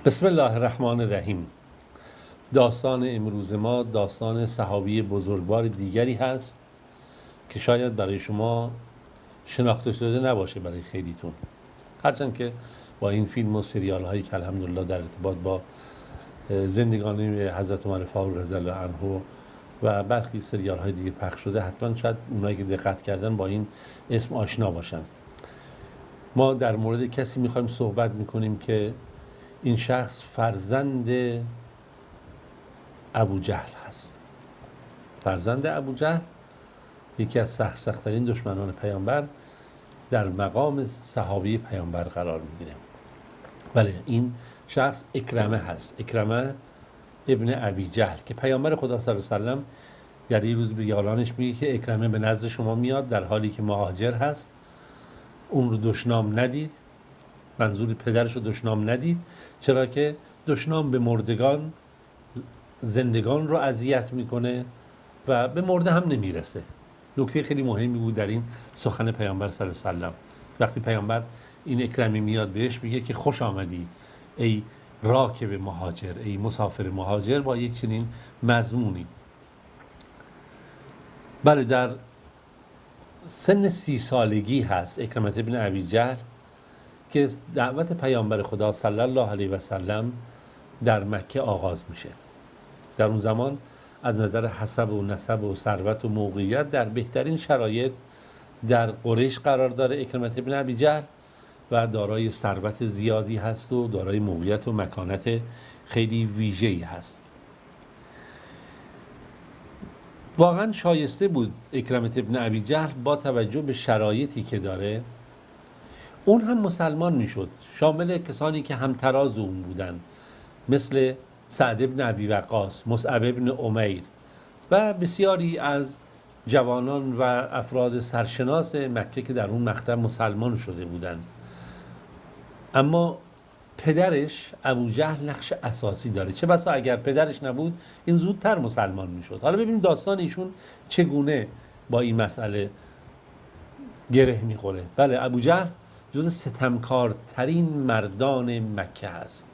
بسم الله الرحمن الرحیم. داستان امروز ما داستان صحابی بزرگوار دیگری هست که شاید برای شما شناخته شده نباشه، برای خیلیتون، هرچند که با این فیلم و سریال هایی که الحمدلله در ارتباط با زندگانی حضرت عمر فاروق رضی الله عنه و برخی سریال های دیگه پخش شده، حتما شاید اونایی که دقت کردن با این اسم آشنا باشن. ما در مورد کسی میخوایم صحبت میکنیم که این شخص فرزند ابو جهل هست. فرزند ابو جهل، یکی از سخت‌ترین دشمنان پیامبر، در مقام صحابی پیامبر قرار میگیره. بله، این شخص اکرمه هست، اکرمه ابن ابی جهل، که پیامبر خدا صلی الله علیه و سلم در یه روز به یارانش میگه که اکرمه به نزد شما میاد در حالی که مهاجر هست، اون رو دشنام ندید. منظور پدرش رو دشنام ندید، چرا که دشنام به مردگان زندگان رو اذیت میکنه و به مرده هم نمیرسه. نکته خیلی مهمی بود در این سخن پیامبر صلی الله علیه و سلم. وقتی پیامبر این اکرمی میاد بهش میگه که خوش آمدی ای راکب مهاجر، ای مسافر مهاجر، با یک چنین مضمونی. بله، در سن 30 سالگی هست اکرمه ابن ابی جهل که دعوت پیامبر خدا صلی الله علیه و سلم در مکه آغاز میشه. در اون زمان از نظر حسب و نسب و ثروت و موقعیت در بهترین شرایط در قریش قرار داره اکرمه ابن ابی جهل و دارای ثروت زیادی هست و دارای موقعیت و مکانت خیلی ویژه‌ای هست. واقعا شایسته بود اکرمه ابن ابی جهل با توجه به شرایطی که داره اون هم مسلمان میشد، شامل کسانی که همتراز اون بودن، مثل سعد ابن ابی وقاص، مصعب ابن عمیر و بسیاری از جوانان و افراد سرشناس مکه که در اون مقطع مسلمان شده بودند. اما پدرش ابو جهل نقش اساسی داره، چه بسا اگر پدرش نبود این زودتر مسلمان میشد. حالا ببینیم داستان ایشون چگونه با این مسئله گره میخوره. بله، ابو جهل جز ستمکارترین مردان مکه هست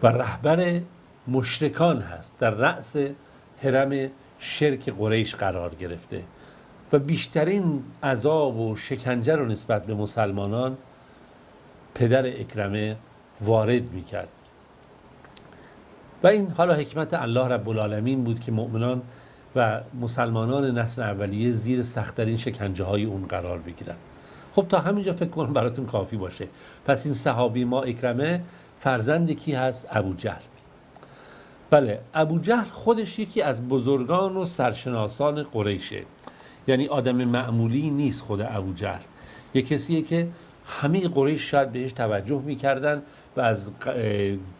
و رهبر مشرکان هست، در رأس حرم شرک قریش قرار گرفته و بیشترین عذاب و شکنجه رو نسبت به مسلمانان پدر اکرمه وارد میکرد و این حالا حکمت الله رب العالمین بود که مؤمنان و مسلمانان نسل اولیه زیر سخت‌ترین شکنجه های اون قرار بگیرن. خب تا همینجا فکر کنم براتون کافی باشه. پس این صحابی ما اکرمه فرزند کی هست؟ ابو جهل. بله، ابو جهل خودش یکی از بزرگان و سرشناسان قریشه، یعنی آدم معمولی نیست. خود ابو جهل یک کسیه که همه قریش شاید بهش توجه میکردن و از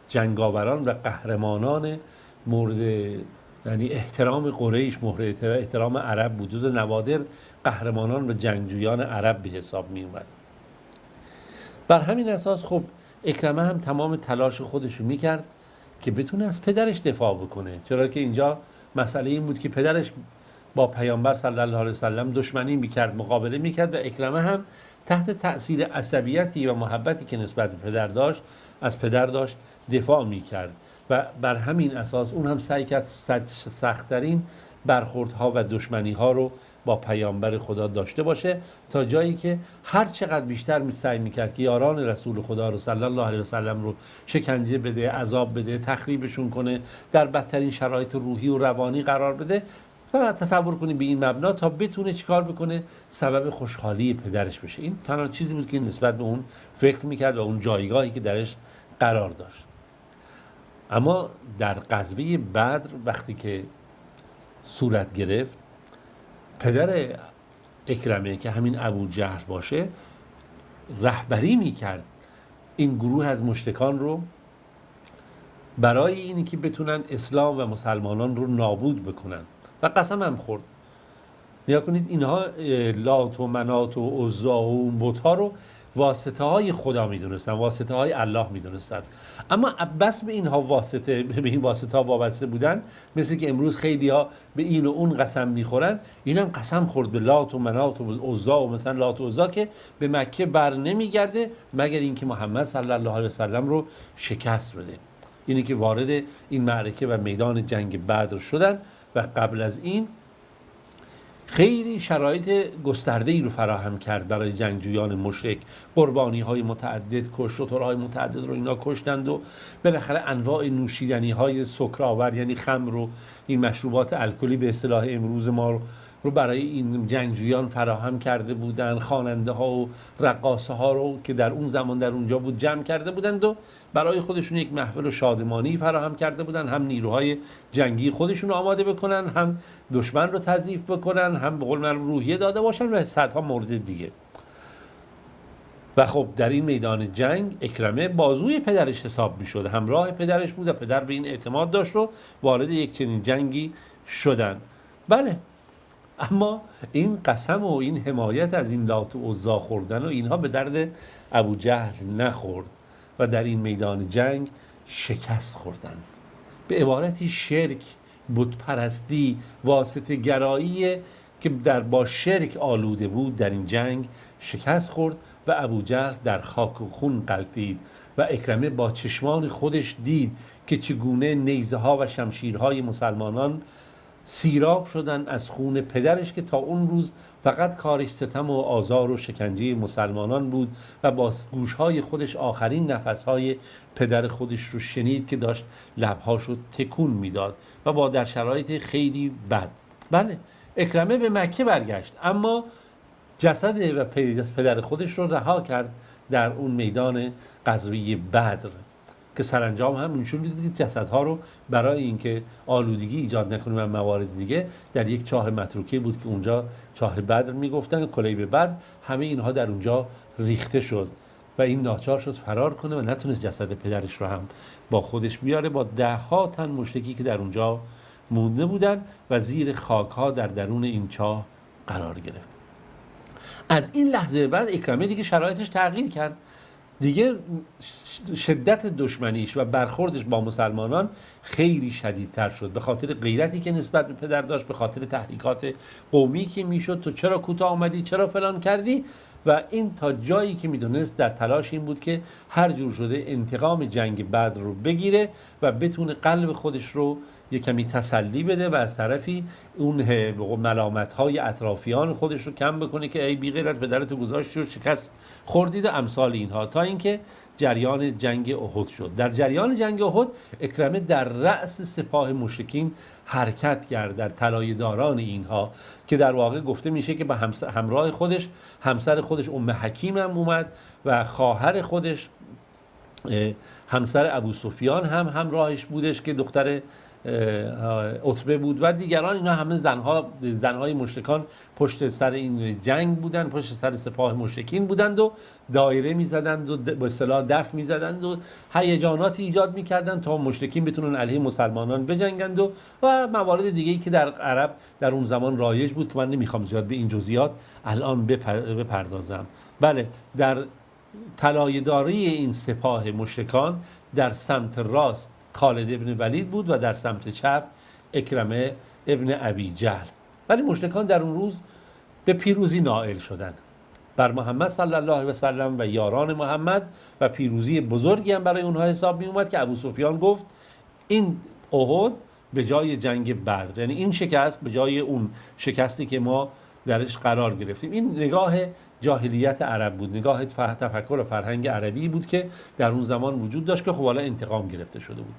جنگاوران و قهرمانان مورد یعنی احترام قریش، مورد احترام عرب بود، جز نوادر قهرمانان و جنگجویان عرب به حساب می اومد. بر همین اساس خب اکرمه هم تمام تلاش خودش رو میکرد که بتونه از پدرش دفاع بکنه، چرا که اینجا مسئله این بود که پدرش با پیامبر صلی الله علیه و سلم دشمنی میکرد، مقابله میکرد و اکرمه هم تحت تأثیر عصبیتی و محبتی که نسبت به پدر داشت از پدر داشت دفاع میکرد و بر همین اساس اون هم سعی کرد سخت‌ترین برخوردها و دشمنی‌ها رو با پیامبر خدا داشته باشه، تا جایی که هر چقدر بیشتر سعی میکرد که یاران رسول خدا رو صلی الله علیه و سلم رو شکنجه بده، عذاب بده، تخریبشون کنه، در بدترین شرایط روحی و روانی قرار بده و تصور کنید به این مبنا تا بتونه چیکار بکنه، سبب خوشحالی پدرش بشه. این تنها چیزی بود که نسبت به اون فکر میکرد و اون جایگاهی که درش قرار داشت. اما در غزوه بدر وقتی که صورت گرفت، پدر اکرمه که همین ابو جهل باشه رهبری میکرد این گروه از مشرکان رو برای اینی که بتونن اسلام و مسلمانان رو نابود بکنن و قسم هم خورد. نیا کنید اینها لات و منات و عزا و اون بت‌ها رو واسطه های خدا میدونستن، واسطه های الله میدونستن. اما بس به اینها واسطه، به این واسطه ها وابسته بودن، مثل که امروز خیلی ها به این و اون قسم میخورن، اینم قسم خورد به لات و منات و عزا و مثلا لات و عزا که به مکه بر نمیگرده مگر اینکه محمد صلی الله علیه و سلم رو شکست بده. اینی که وارد این معرکه و میدان جنگ بدر شدن و قبل از این خیلی شرایط گسترده‌ای رو فراهم کرد برای جنگجویان مشرک. قربانی‌های متعدد کشت، شترهای متعدد رو اینا کشتند و بالاخره انواع نوشیدنی‌های سکرآور یعنی خمر و این مشروبات الکلی به اصطلاح امروز ما رو برای این جنگجویان فراهم کرده بودند. خواننده ها و رقاصه ها رو که در اون زمان در اونجا بود جمع کرده بودند و برای خودشون یک محفل و شادمانی فراهم کرده بودند، هم نیروهای جنگی خودشون رو آماده بکنن، هم دشمن رو تضعیف بکنن، هم به قول من روحیه داده باشن و صدها مورد دیگه. و خب در این میدان جنگ اکرمه بازوی پدرش حساب میشد، همراه پدرش بود و پدر به این اعتماد داشت و وارد یک چنین جنگی شدن. بله، اما این قسم و این حمایت از این لات و عزا خوردن و اینها به درد ابو جهل نخورد و در این میدان جنگ شکست خوردن. به عبارتی شرک، بت پرستی، واسطه گرایی که با شرک آلوده بود در این جنگ شکست خورد و ابو جهل در خاک و خون غلتید و اکرمه با چشمان خودش دید که چگونه نیزه ها و شمشیرهای مسلمانان سیراب شدن از خون پدرش که تا اون روز فقط کارش ستم و آزار و شکنجه مسلمانان بود و با گوشهای خودش آخرین نفسهای پدر خودش رو شنید که داشت لبهاشو تکون میداد و با در شرایط خیلی بد. بله، اکرمه به مکه برگشت اما جسد و پدر خودش رو رها کرد در اون میدان غزوه بدر که سرانجام هم نشون دید جسدها رو برای اینکه آلودگی ایجاد نکنه و موارد دیگه در یک چاه متروکه بود که اونجا چاه بدر میگفتن، کلیب بدر، همه اینها در اونجا ریخته شد و این ناچار شد فرار کنه و نتونست جسد پدرش رو هم با خودش بیاره با 10 تن مشرکی که در اونجا مونده بودن و زیر خاک‌ها در درون این چاه قرار گرفت. از این لحظه بعد اکرمه دیگه شرایطش تغییر کرد، دیگه شدت دشمنیش و برخوردش با مسلمانان خیلی شدیدتر شد به خاطر غیرتی که نسبت به پدر داشت، به خاطر تحریکات قومی که میشد تو چرا کوتاه آمدی، چرا فلان کردی، و این تا جایی که میدونست در تلاش این بود که هر جور شده انتقام جنگ بدر رو بگیره و بتونه قلب خودش رو یه کمی تسلی بده و از طرفی اون ملامت‌های اطرافیان خودش رو کم بکنه که ای بی غیرت پدرت گذاشتی و شکست خوردید و امثال اینها، تا اینکه جریان جنگ احد شد. در جریان جنگ احد اکرمه در رأس سپاه مشرکین حرکت کرد، در طلایه‌داران اینها که در واقع گفته میشه که به همراه خودش همسر خودش ام حکیم هم اومد و خواهر خودش همسر ابو سفیان هم همراهش بودش که دختر عتبه بود و دیگران. اینا همه زنهای مشرکان پشت سر این جنگ بودند، پشت سر سپاه مشرکین بودند و دایره میزدند و به اصطلاح دف میزدند و هیجاناتی ایجاد میکردند تا مشرکین بتونن علیه مسلمانان بجنگند و موارد دیگه‌ای که در عرب در اون زمان رایج بود که من نمیخوام زیاد به این جزئیات الان بپردازم. بله، در طلایه‌داری این سپاه مشرکان در سمت راست خالد ابن ولید بود و در سمت چپ اکرمه ابن ابی جهل. ولی مشرکان در اون روز به پیروزی نائل شدند بر محمد صلی الله علیه و سلم و یاران محمد و پیروزی بزرگی هم برای اونها حساب می اومد که ابو سفیان گفت این احد به جای جنگ بدر، یعنی این شکست به جای اون شکستی که ما درش قرار گرفتیم. این نگاه جاهلیت عرب بود، نگاه تفکر و فرهنگ عربی بود که در اون زمان وجود داشت که خب حالا انتقام گرفته شده بود.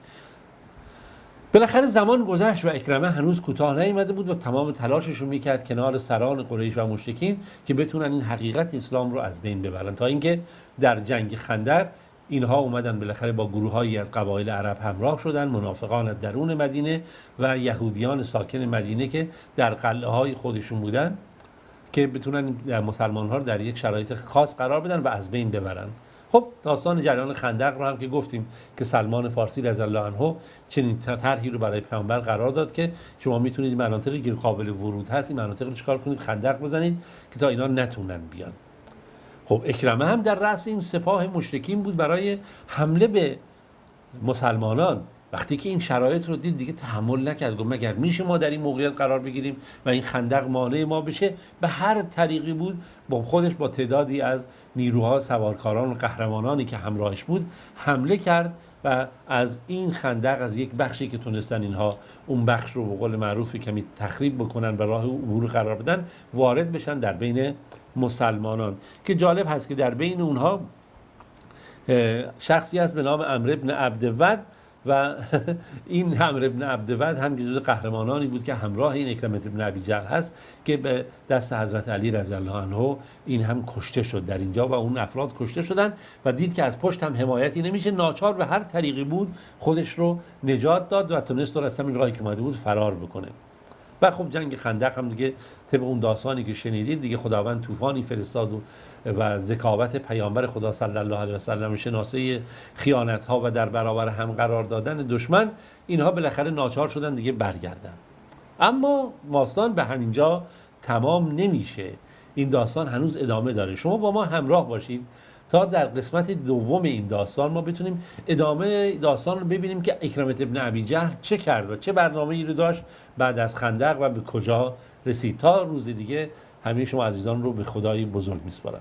بالاخره زمان گذشت و اکرمه هنوز کوتاه نیامده بود و تمام تلاشش رو میکرد کنار سران قریش و مشرکین که بتونن این حقیقت اسلام رو از بین ببرن، تا اینکه در جنگ خندق اینها اومدن بالاخره با گروهایی از قبایل عرب همراه شدن، منافقان از درون مدینه و یهودیان ساکن مدینه که در قلعه های خودشون بودن که بتونن مسلمان ها رو در یک شرایط خاص قرار بدن و از بین ببرن. خب داستان جریان خندق رو هم که گفتیم که سلمان فارسی رضی الله عنه چنین طرحی رو برای پیامبر قرار داد که شما میتونید مناطقی که قابل ورود هست این مناطق رو چیکار کنید، خندق بزنید که تا اینا نتونن بیان. خب اکرمه هم در رأس این سپاه مشرکین بود برای حمله به مسلمانان. وقتی که این شرایط رو دید دیگه تحمل نکرد، گفت مگر میشه ما در این موقعیت قرار بگیریم و این خندق مانع ما بشه؟ به هر طریقی بود با خودش با تعدادی از نیروها، سوارکاران و قهرمانانی که همراهش بود حمله کرد و از این خندق، از یک بخشی که تونستن اینها اون بخش رو به قول معروف کمی تخریب بکنن و راه عبور قرار بدن، وارد بشن در بین مسلمانان. که جالب هست که در بین اونها شخصی هست به نام عمرو بن عبدود و این عمرو بن عبدود هم جزو قهرمانانی بود که همراه این اکرمه بن ابی جهل هست که به دست حضرت علی رضی الله عنه این هم کشته شد در اینجا و اون افراد کشته شدن و دید که از پشت هم حمایتی نمیشه، ناچار به هر طریقی بود خودش رو نجات داد و تونست از همین راهی که اومده بود فرار بکنه. و خب جنگ خندق هم دیگه طبق اون داستانی که شنیدید دیگه خداوند طوفانی فرستاد و ذکاوت پیامبر خدا صلی الله علیه و سلم، شناسه خیانت ها و در برابر هم قرار دادن دشمن، اینها بالاخره ناچار شدن دیگه برگردن. اما داستان به همینجا تمام نمیشه، این داستان هنوز ادامه داره. شما با ما همراه باشید تا در قسمت دوم این داستان ما بتونیم ادامه داستان رو ببینیم که اکرمه ابن ابی جهل چه کرد و چه برنامه‌ای رو داشت بعد از خندق و به کجا رسید. تا روز دیگه همه شما عزیزان رو به خدای بزرگ میسپارم.